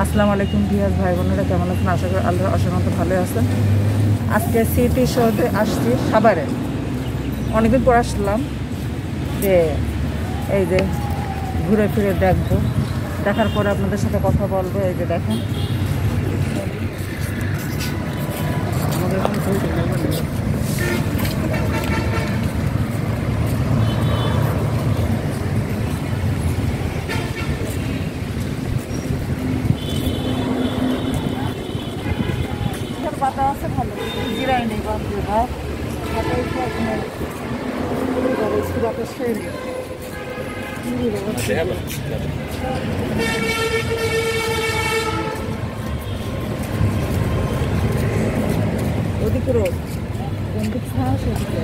আসসালামু আলাইকুম ভিউয়ার্স ভাই বোনেরা, কেমন আছেন? আশা করি আল্লাহর অসীমত ভালো আছেন। আজকে সিটি শোতে আসছি সাভারে। অনেকদিন পর আসলাম যে এই যে ঘুরে ফিরে দেখবো, দেখার পরে আপনাদের সাথে কথা বলবো। এই যে দেখেন বাতা আছে ভালো, জিরাই নেই বাঁধবে ভাই ওদিকে রোড বন্দুক সাহস ওদিকে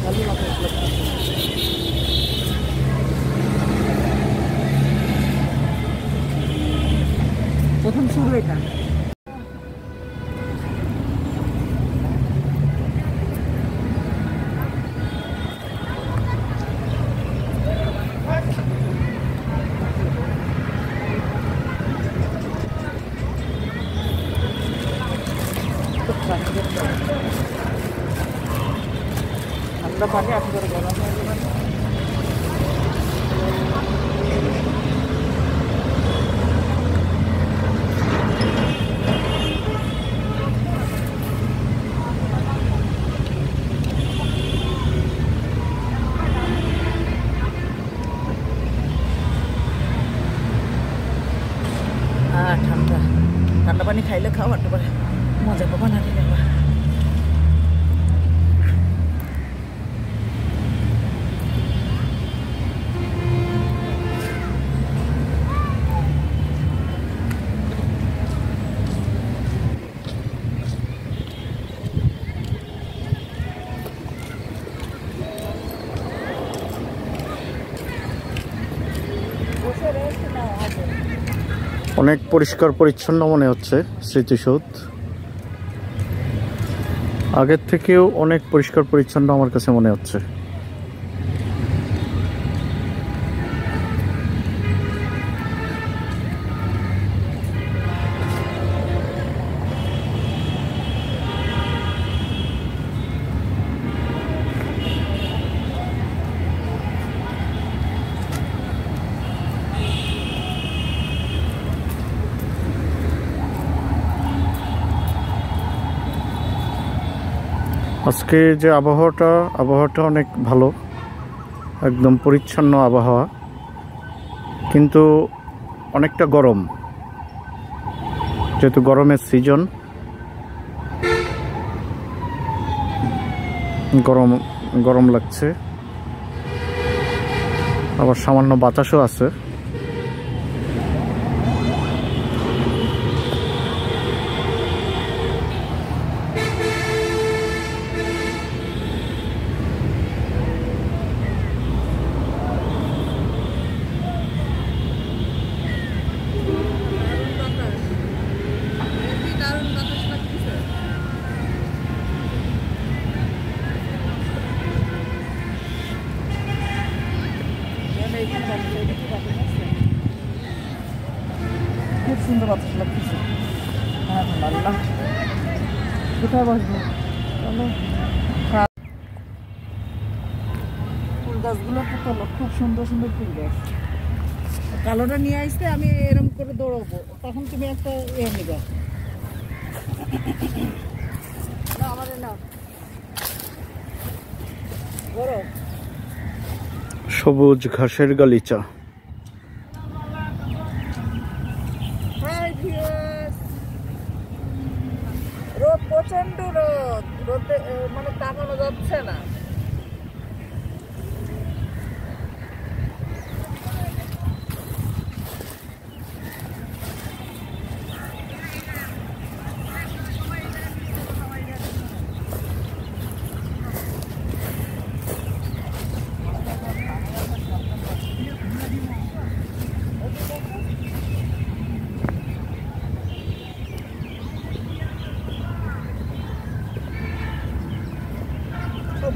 ভালো লাগে। প্রথম শুরু এটা ঠান্ডা পানি আপনি করে গরম হয়ে যাবে। ঠান্ডা ঠান্ডা পানি খাইলে খাও হাঁটতে পারে মজা পাবা না দিলে বা অনেক পরিষ্কার পরিচ্ছন্ন মনে হচ্ছে স্মৃতিসৌধ। আগের থেকেও অনেক পরিষ্কার পরিচ্ছন্ন আমার কাছে মনে হচ্ছে। আজকে যে আবহাওয়াটা অনেক ভালো, একদম পরিচ্ছন্ন আবহাওয়া, কিন্তু অনেকটা গরম, যেহেতু গরমের সিজন। গরম লাগছে, আবার সামান্য বাতাসও আছে। খুব সুন্দর বাতাস লাগতেছে। হ্যাঁ আল্লাহ, কোথায় বসবো? ফুল গাছগুলো তো তোলো, খুব সুন্দর সুন্দর ফুল গাছ। কালোটা নিয়ে আসতে আমি এরকম করে দৌড়াবো, তখন তুমি একটা নিবে আমার না বড় সবুজ ঘাসের গালিচা। রোদ, প্রচন্ড রোদে মানে তাকানো যাচ্ছে না।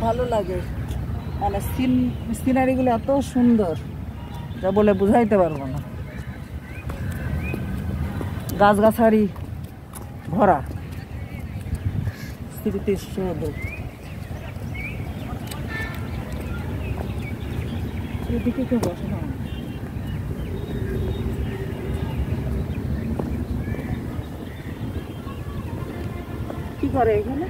ভালো লাগে। মানে সিনারিগুলো এত সুন্দর যা বলে বুঝাইতে পারবো না। গাছগাছালি ভরা, স্মৃতির সৌধ। এদিকে কেউ বসে না। কি করে এখানে?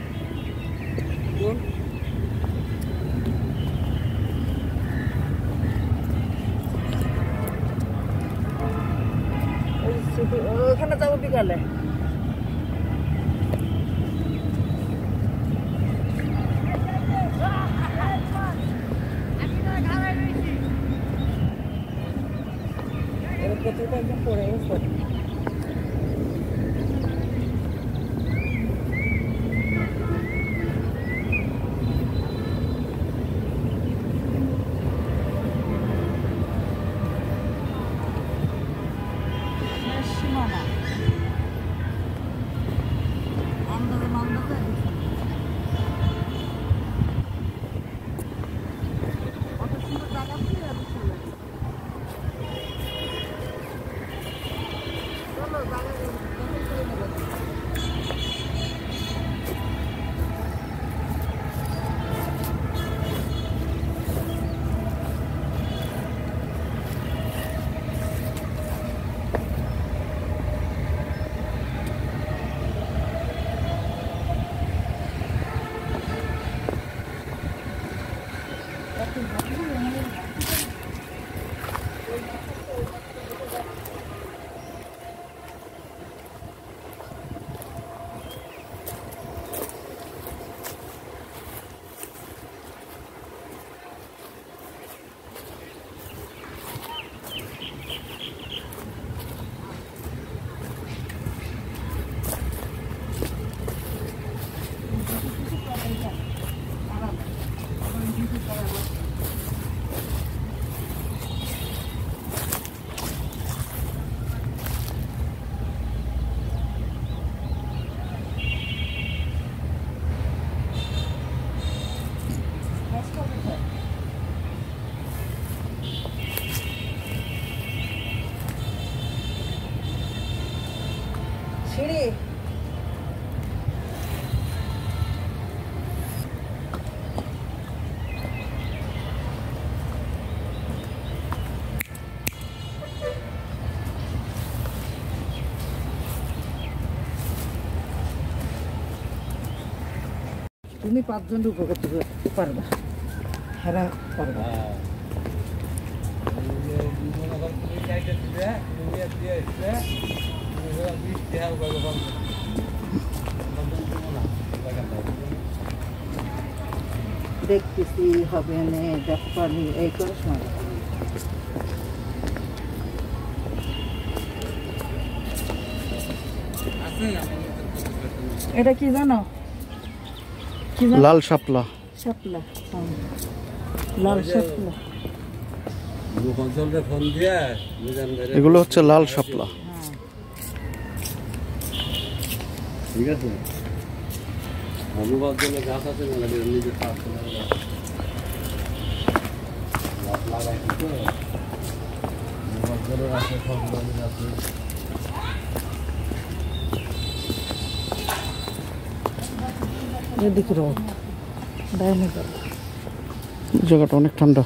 ওখানে যাবো বিকালে। কোথাও একদম পড়ে গেছে। সীমানা আন্দাজে মান্দাজে কত সুন্দর জায়গা ছিল। চলো জায়গা সিঁড়ি। তুমি 5 জন উপর করতে পারবা, হেরা পারবা। দেখতেছি হবে না, দেখবানি এই করে সময়। এটা কি জানো? কি জানো? লাল শাপলা। শাপলা, লাল শাপলা। এগুলো হচ্ছে লাল শাপলা। ঠিক আছে, অনুবাদ জন্য গাছ আছে না, নিজে গাছ লাগাইছি তো, অনুবাদ জন্য আছে, সব আছে। এদিকে রোদ, ডাইনে যাবো। জায়গাটা অনেক ঠান্ডা।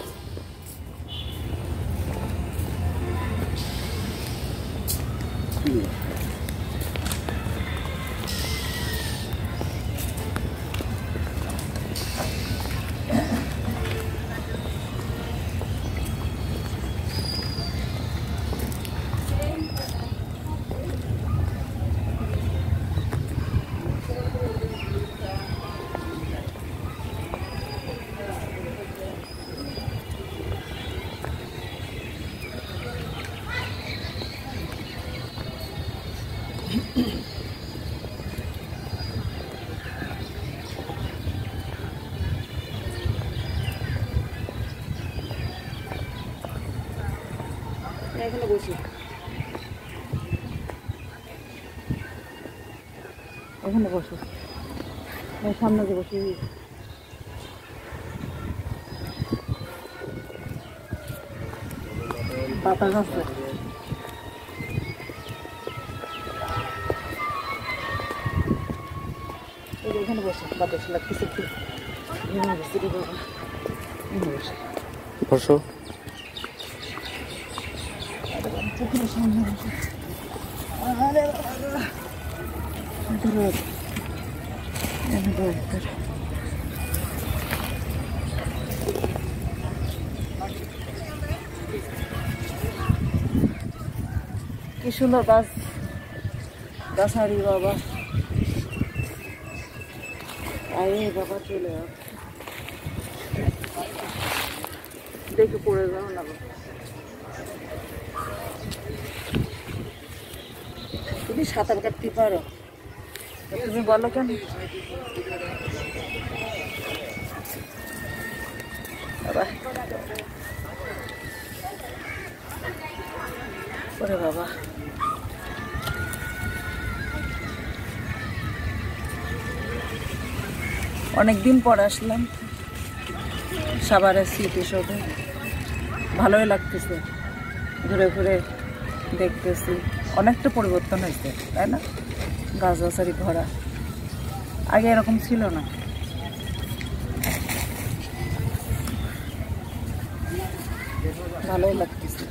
এখানে বসি, এখানে বসো, সামনে যে বসি। বাতাস আছে। এখানে বসে বাতাস লাগতেছে একটু। ইউনিভার্সিটি বাবা ইউনিভার্সিটি বসো। পুকুরের সামনে বসে। আরে বাবা কি সুন্দর গাছ গাছারি বাবা। আরে বাবা চলে দেখে পড়ে যাও না বাবা। তুমি সাঁতার কাটতে পারো? তুমি বলো কেন? বাবা ওরে বাবা অনেকদিন পর আসলাম সাভারের স্মৃতিসৌধে। ভালোই লাগতেছে, ঘুরে ঘুরে দেখতেছি। অনেকটা পরিবর্তন হয়েছে তাই না? গাছগাছালি ভরা, আগে এরকম ছিল না। ভালোই লাগতেছে।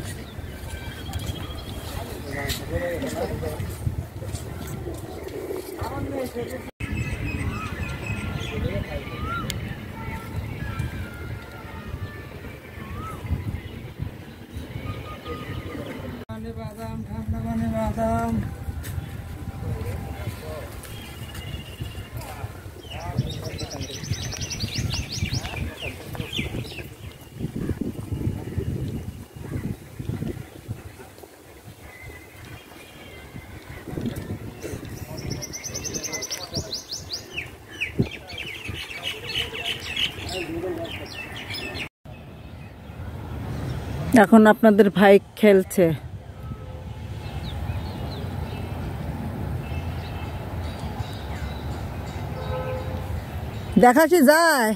বাদাম ঠান্ডা মানে বাদাম। এখন আপনাদের ভাই খেলছে। দেখা কি যায়?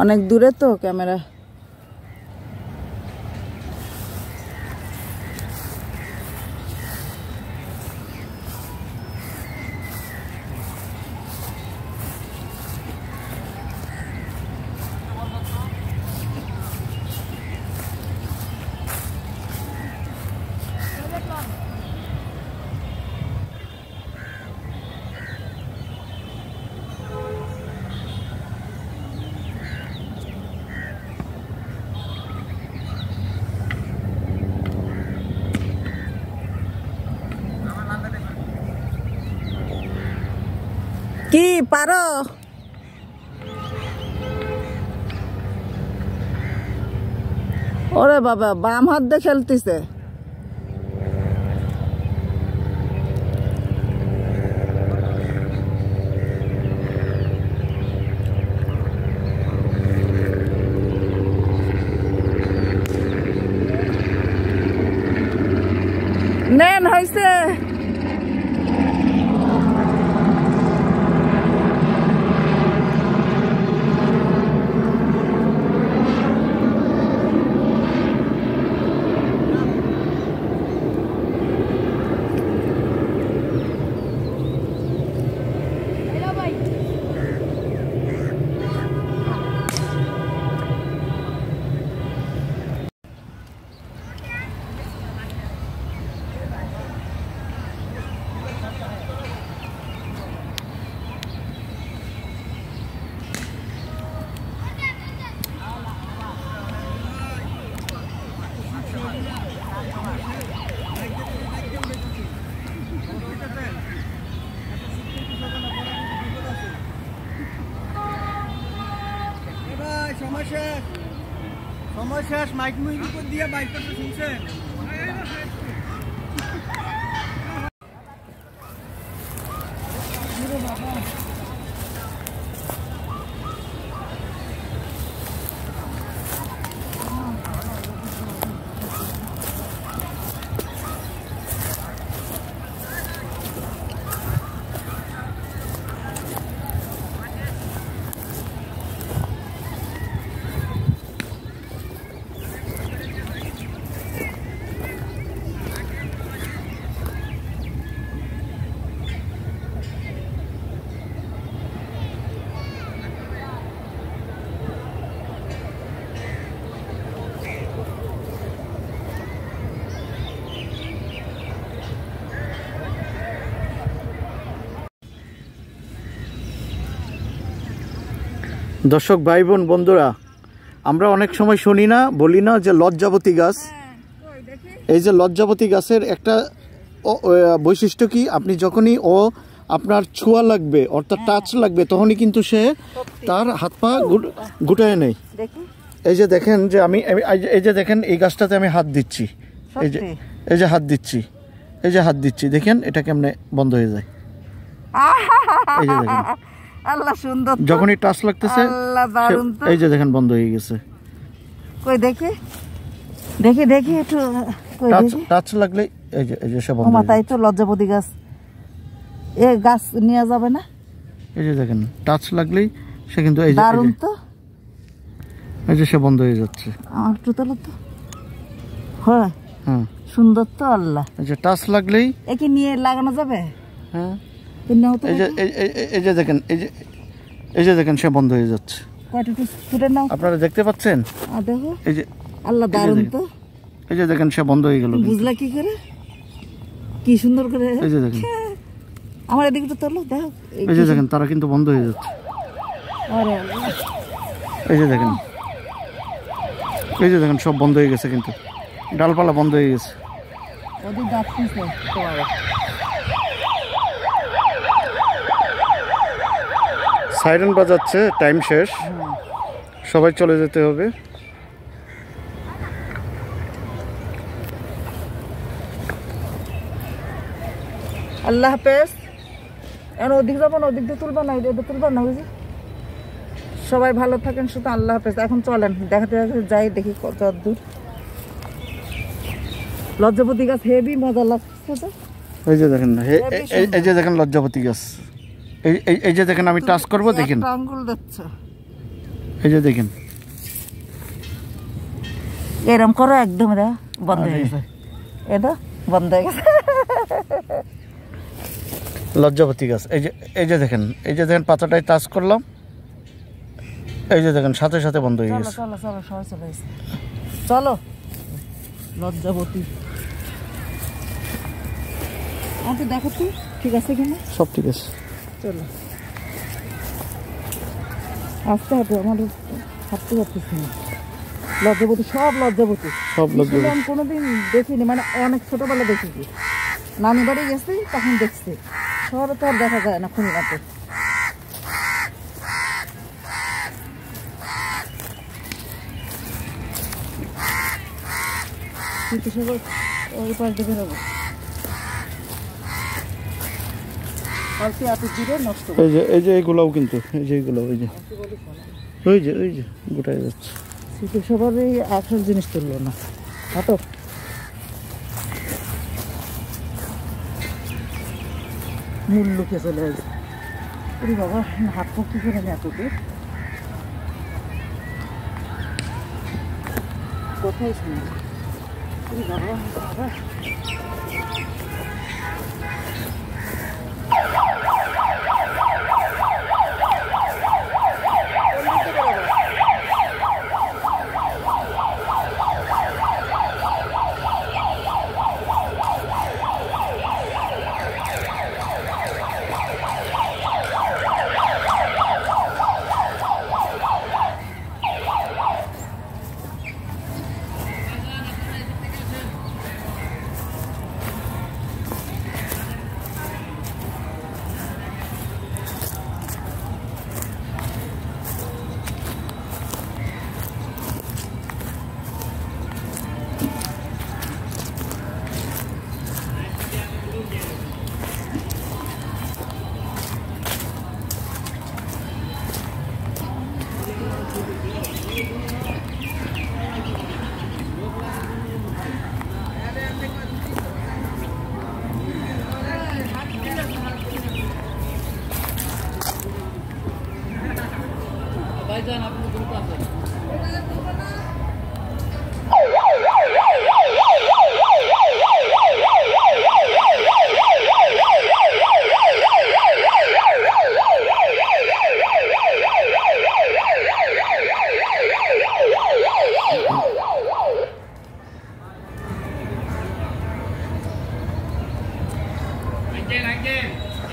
অনেক দূরে তো ক্যামেরা। কি পারো? ওরে বাবা বাম হাত দিয়ে খেলতেছে। নেন হয়েছে। সময় শেষ। মাইক মুইক দিয়ে বাইক করতে শুনছেন? দর্শক ভাই বোন বন্ধুরা, আমরা অনেক সময় শুনি না, বলি না যে লজ্জাবতী গাছ। এই যে লজ্জাবতী গাছের একটা বৈশিষ্ট্য কি, আপনি যখনই আপনার ছোঁয়া লাগবে অর্থাৎ টাচ লাগবে তখনই কিন্তু সে তার হাত পা গুটায় নেয়। এই যে দেখেন যে আমি এই যে দেখেন এই গাছটাতে আমি হাত দিচ্ছি, এই যে হাত দিচ্ছি, এই যে হাত দিচ্ছি, দেখেন এটা কেমনে বন্ধ হয়ে যায়। এই যে দেখেন আল্লাহ সুন্দর, যখনই টাচ লাগতেছে এই যে দেখেন বন্ধ হয়ে গেছে। কই দেখি দেখি দেখি একটু টাচ লাগলে এই যে সে বন্ধ। মাথায় তো লজ্জাবতী গাছ, এ গাছ নিয়ে যাবে না। এই যে দেখেন টাচ লাগলেই সে কিন্তু এই যে দারুণ তো, এই যে সে বন্ধ হয়ে যাচ্ছে। আমার একটু তোলো তো। হ্যাঁ হ্যাঁ সুন্দর তো আল্লাহ। এই যে টাচ লাগলেই একে নিয়ে লাগানো যাবে। হ্যাঁ এই যে দেখেন এই যে দেখেন সে বন্ধ হয়ে যাচ্ছে। কয়টা একটু ফুটে নাও, আপনারা দেখতে পাচ্ছেন? দেখো এই যে আল্লাহ দারুণ তো। এই যে দেখেন সে বন্ধ হয়ে গেল। বুঝলা কি করে, কি সুন্দর করে। এই যে দেখেন আমার এদিকে তো তোলো, দেখো এই যে দেখেন তারা কিন্তু বন্ধ হয়ে যাচ্ছে। আরে এই যে দেখেন, এই যে দেখেন সব বন্ধ হয়ে গেছে, কিন্তু ডালপালা বন্ধ হয়ে গেছে। ওদের ডাকতেছে তোমার। সাইরেন বাজাচ্ছে, টাইম শেষ, সবাই চলে যেতে হবে। আল্লাহ হাফেজ। এখন ওদিক যাবো না, ওদিক দিয়ে তুলবা না, এটা তুলবা না, বুঝি। সবাই ভালো থাকেন, শুধু আল্লাহ হাফেজ। এখন চলেন দেখাতে যাই, দেখি কত দূর। লজ্জাবতী গাছ হেভি মজা লাগছে তো। এই যে দেখেন, এই যে দেখেন লজ্জাবতী গাছ, এই যে দেখেন আমি টাচ করবো, দেখেন আঙ্গুল দিচ্ছে। এই যে দেখেন এরম করো, একদম এটা বন্ধ হয়ে গেছে, এটা বন্ধ হয়ে গেছে। লজ্জাবতী গাছ, এই যে দেখেন, এই যে দেখেন পাতাটায় টাচ করলাম, এই যে দেখেন সাথে সাথে বন্ধ হয়ে গেছে। চলো চলো সবাই চলে এসে চলো। লজ্জাবতী আমাকে দেখো তো, ঠিক আছে কিনা? সব ঠিক আছে, চলো আস্তে হাঁটো, আমার হাঁটতে পারতেছি না। লজ্জাবতী, সব লজ্জাবতী, সব লজ্জাবতী। আমি কোনোদিন দেখিনি, মানে অনেক ছোটবেলা দেখেছি, নানি বাড়ি গেছি তখন দেখছি। শহরে তো আর দেখা যায় না খুলনাতে। ওই পাশ দিয়ে বেরোবো, আর কি এত দূরে নষ্ট। এই যে এইগুলাও কিন্তু, এই যে এইগুলো, ওই যে গোটায় যাচ্ছে। শীতের সবার এই আসল জিনিস তুললো না, হাঁটো। মূল লোকে চলে আসবে। ওরে বাবা, হাত পা কি করে এত দূর, কোথায় শুনে। ওরে বাবা বাবা,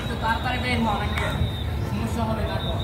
একটু তাড়াতাড়ি বের হন, সমস্যা হবে তারপর।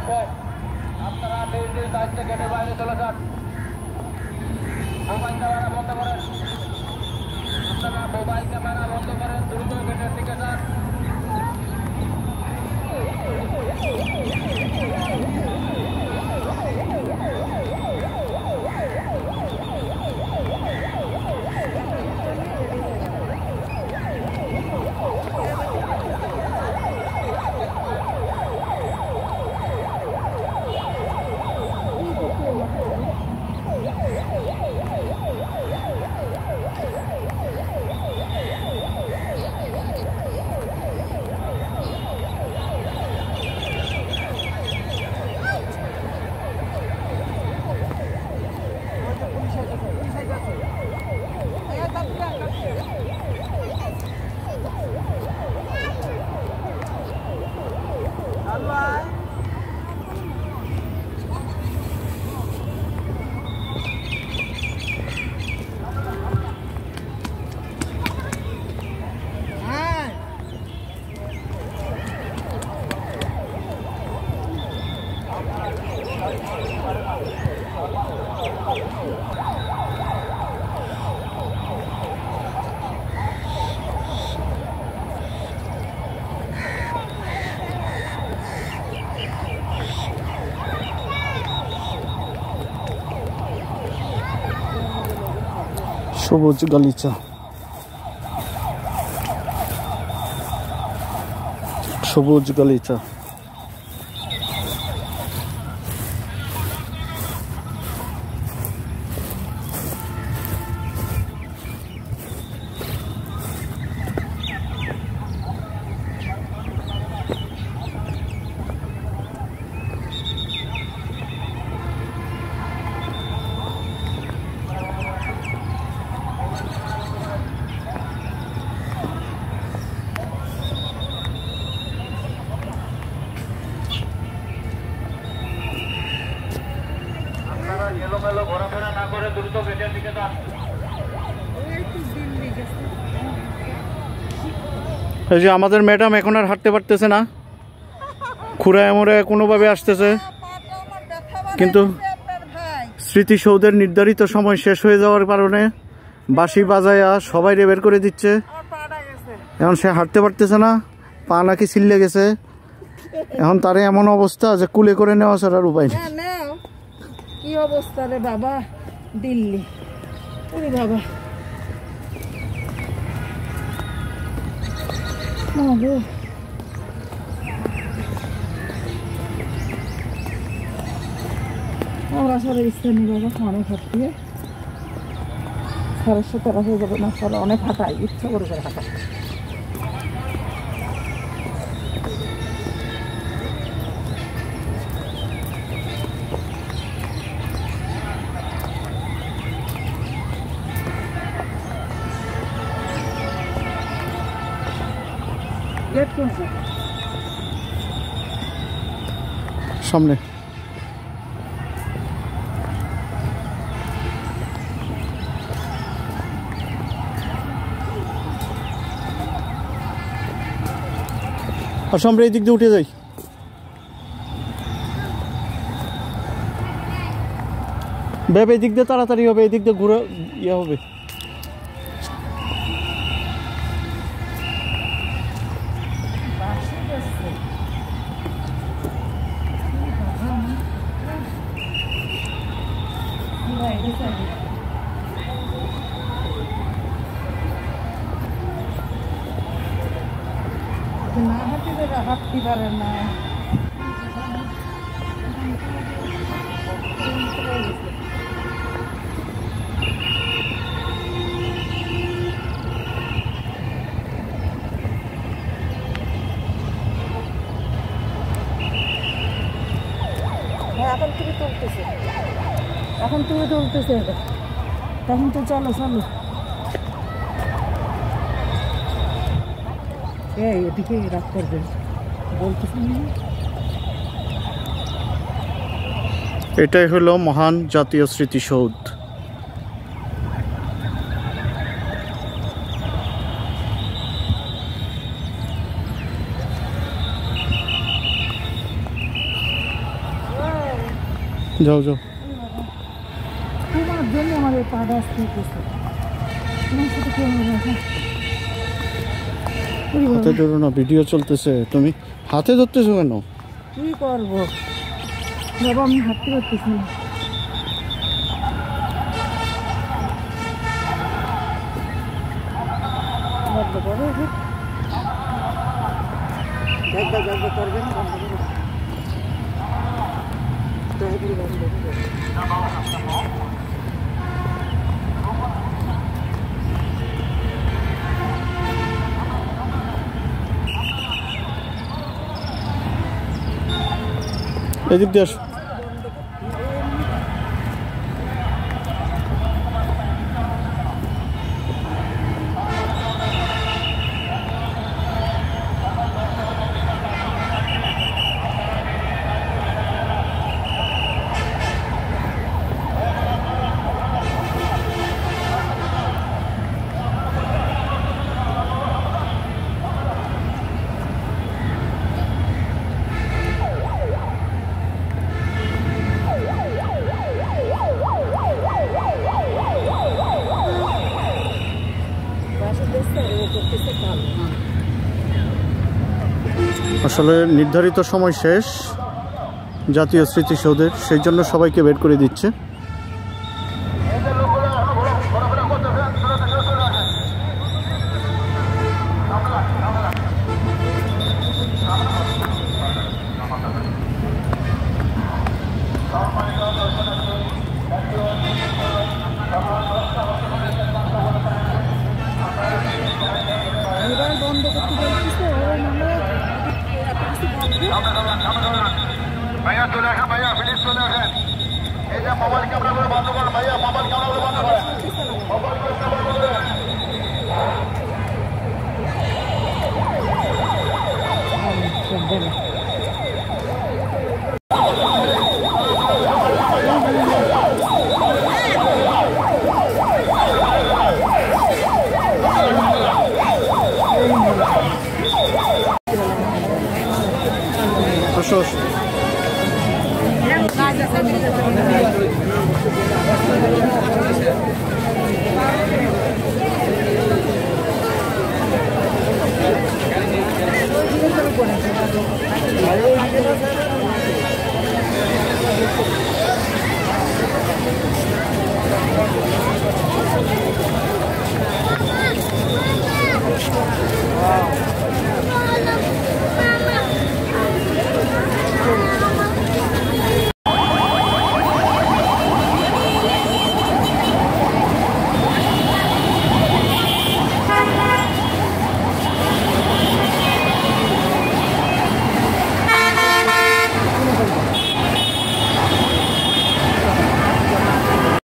হচ্ছে, আপনারা নিজ নিজ দায়িত্বে গেটের বাইরে চলে যান। মোবাইল ক্যামেরা বন্ধ করেন, আপনারা মোবাইল ক্যামেরা বন্ধ করেন, দ্রুত গেটের দিকে যান। সবুজ গালিচা, সবুজ গালিচা। এলোমেলো ঘোরাফেরা না করে দ্রুত গেটের দিকে যান। এই যে আমাদের ম্যাডাম এখন আর হাঁটতে পারতেছে না, খুঁড়ায় মোড়ায় কোনোভাবে আসতেছে, কিন্তু স্মৃতিসৌধের নির্ধারিত সময় শেষ হয়ে যাওয়ার কারণে বাঁশি বাজায়া সবাই বের করে দিচ্ছে। এখন সে হাঁটতে পারতেছে না, পা নাকি ছিল্লে গেছে। এখন তার এমন অবস্থা যে কুলে করে নেওয়া ছাড়ার উপায় নেই। কি অবস্থা রে বাবা, দিল্লি ওরে বাবা, আমরা সারা স্থানীয় বাবা অনেক হাঁটিয়ে 17:30 হয়ে যাবে না, সারা অনেক হাঁটাই, ইচ্ছা করে করে হাঁটা। সামনে আর আমরা এই দিক দিয়ে উঠে যাই। ভেবে এই দিক দিয়ে তাড়াতাড়ি হবে, এই দিক দিয়ে ঘুরে ইয়ে হবে। না হাঁটতে পারে না। এখন তুমি তুলতেছে, এখন তুমি তুলতেছে, তখন তো চলো চলো। এদিকে রাগ করবেন বলতেছেন। এটাই হলো মহান জাতীয় স্মৃতিসৌধ। যাও যাও। তোমার জন্য আমার এই পাটা আসতে হচ্ছে। তোমার সাথে কেউ নেই এখন। হাতে ধরো না, ভিডিও চলতেছে, তুমি হাতে ধরতেছো কেন? কি করবো বাবা, আমি হাঁটতে পারতেছি না। বন্ধ করো, জায়গা করবে না, বন্ধ করো। এদিক দিয়ে আসো। আসলে নির্ধারিত সময় শেষ জাতীয় স্মৃতিসৌধের, সেই জন্য সবাইকে বের করে দিচ্ছে। বন্ধ করতে বলতেছে ভাইয়া চলে আসেন, ভাইয়া প্লিজ চলে আসেন। এই যে মোবাইল ক্যামেরাগুলো বন্ধ করেন ভাইয়া, মোবাইল ক্যামেরাগুলো বন্ধ করেন, মোবাইল ক্যামেরা বন্ধ করেন। আসো।